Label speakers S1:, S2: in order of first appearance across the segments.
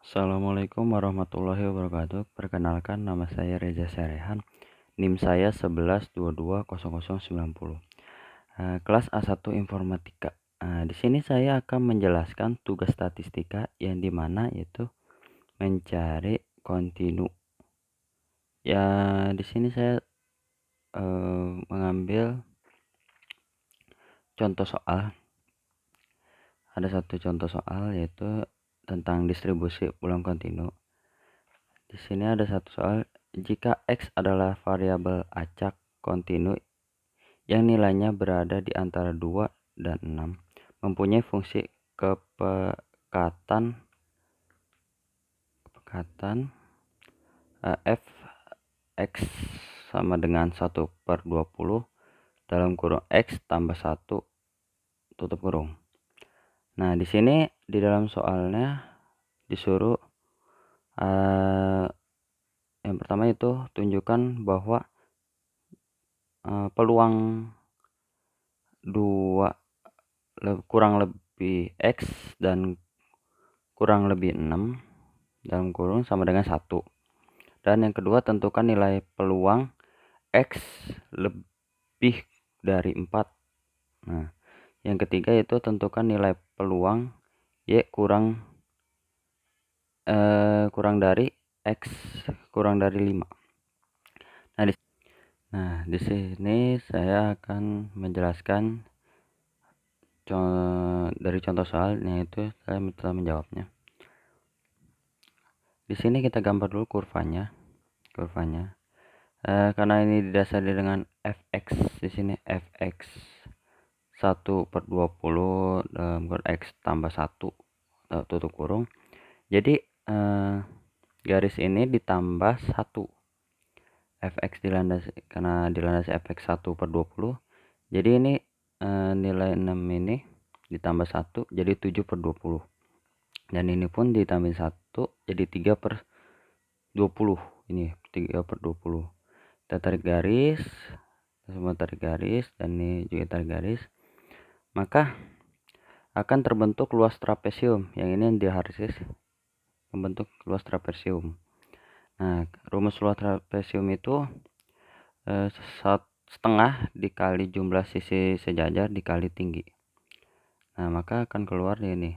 S1: Assalamualaikum warahmatullahi wabarakatuh. Perkenalkan, nama saya Reza Sarehan. NIM saya 11220090. Kelas A1 Informatika. Di sini saya akan menjelaskan tugas statistika yang dimana yaitu mencari kontinu. Ya, di sini saya mengambil contoh soal. Ada satu contoh soal yaitu tentang distribusi ulang kontinu. Di sini ada satu soal, jika X adalah variabel acak kontinu yang nilainya berada di antara 2 dan 6, mempunyai fungsi kepekatan f X sama dengan 1/20 dalam kurung X tambah 1 tutup kurung. Nah, di sini di dalam soalnya disuruh yang pertama itu tunjukkan bahwa peluang 2 kurang lebih X dan kurang lebih 6 dalam kurung sama dengan 1. Dan yang kedua, tentukan nilai peluang X lebih dari 4. Nah, yang ketiga itu tentukan nilai peluang Y kurang dari X kurang dari 5. Di sini saya akan menjelaskan dari contoh soalnya, itu saya telah menjawabnya. Di sini kita gambar dulu kurvanya. Karena ini didasari dengan fx, di sini fx 1/20 dalam kurung X tambah 1 tutup kurung. Jadi garis ini ditambah 1. fx dilandasi, karena dilandasi fx 1/20, jadi ini nilai 6 ini ditambah 1 jadi 7/20, dan ini pun ditambah 1 jadi 3/20. Ini 3/20. Kita tarik garis, semua tarik garis, dan ini juga tarik garis, maka akan terbentuk luas trapesium. Yang ini diharsis membentuk luas trapesium. Nah, rumus luas trapesium itu setengah dikali jumlah sisi sejajar dikali tinggi. Nah, maka akan keluar ini,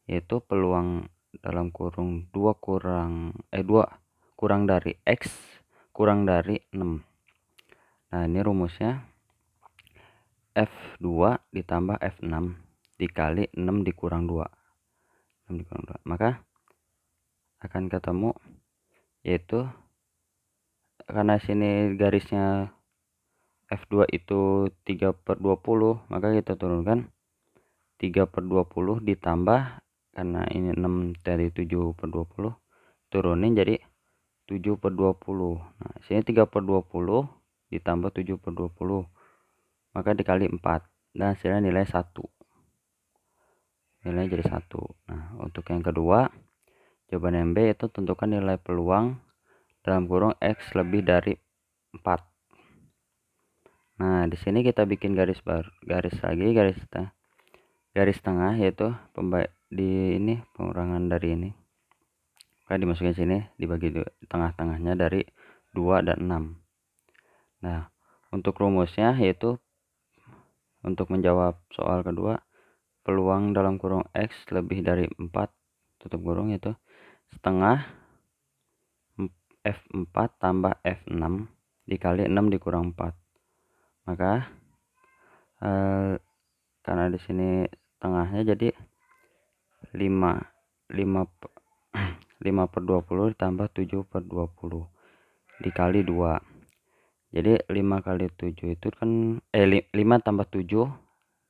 S1: yaitu peluang dalam kurung 2 kurang dari X kurang dari 6. Nah, ini rumusnya F2 ditambah F6 dikali 6 dikurang 2. Maka akan ketemu, yaitu karena sini garisnya F2 itu 3/20, maka kita turunkan 3/20 ditambah, karena ini 6 dari 7/20, turunin jadi 7/20. Nah, sini 3/20 ditambah 7/20, maka dikali 4, dan hasilnya nilai 1. Nilai jadi 1. Nah, untuk yang kedua, jawaban yang B itu tentukan nilai peluang dalam kurung X lebih dari 4. Nah, di sini kita bikin garis tengah, yaitu di ini pengurangan dari ini. Maka dimasukin sini, dibagi tengah-tengahnya dari 2 dan 6. Nah, untuk rumusnya yaitu untuk menjawab soal kedua, peluang dalam kurung X lebih dari 4 tutup kurung itu setengah F4 tambah F6 dikali 6 dikurang 4. Maka karena di sini tengahnya jadi 5/20 ditambah 7/20 dikali 2. Jadi 5 kali 7 itu kan 5 tambah 7,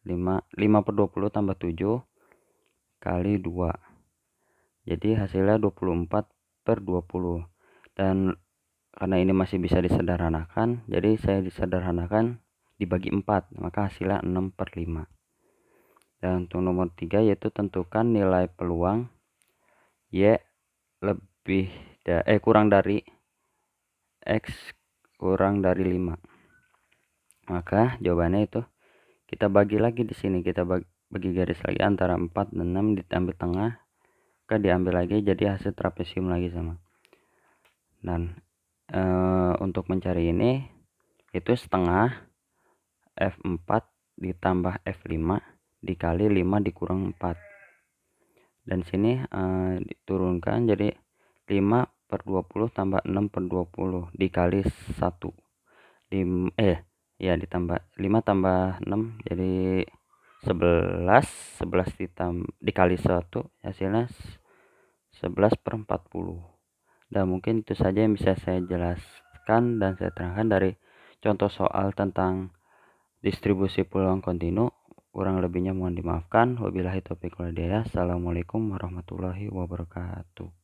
S1: 5/20 tambah 7 kali 2. Jadi hasilnya 24/20. Dan karena ini masih bisa disederhanakan, jadi saya disederhanakan dibagi 4, maka hasilnya 6/5. Dan untuk nomor 3 yaitu tentukan nilai peluang Y kurang dari X kurang dari 5. Maka jawabannya itu kita bagi lagi di sini, kita bagi garis lagi antara 4 dan 6 ditambah tengah maka diambil lagi jadi hasil trapesium lagi sama. Dan untuk mencari ini itu setengah F4 ditambah F5 dikali 5 dikurang 4, dan sini diturunkan jadi 5/20 tambah 6/20 dikali 1 ditambah 5 tambah 6 jadi 11 dikali 1 hasilnya 11/40. Dan mungkin itu saja yang bisa saya jelaskan dan saya terangkan dari contoh soal tentang distribusi peluang kontinu. Kurang lebihnya mohon dimaafkan. Wabillahi taufiq wal hidayah. Assalamualaikum warahmatullahi wabarakatuh.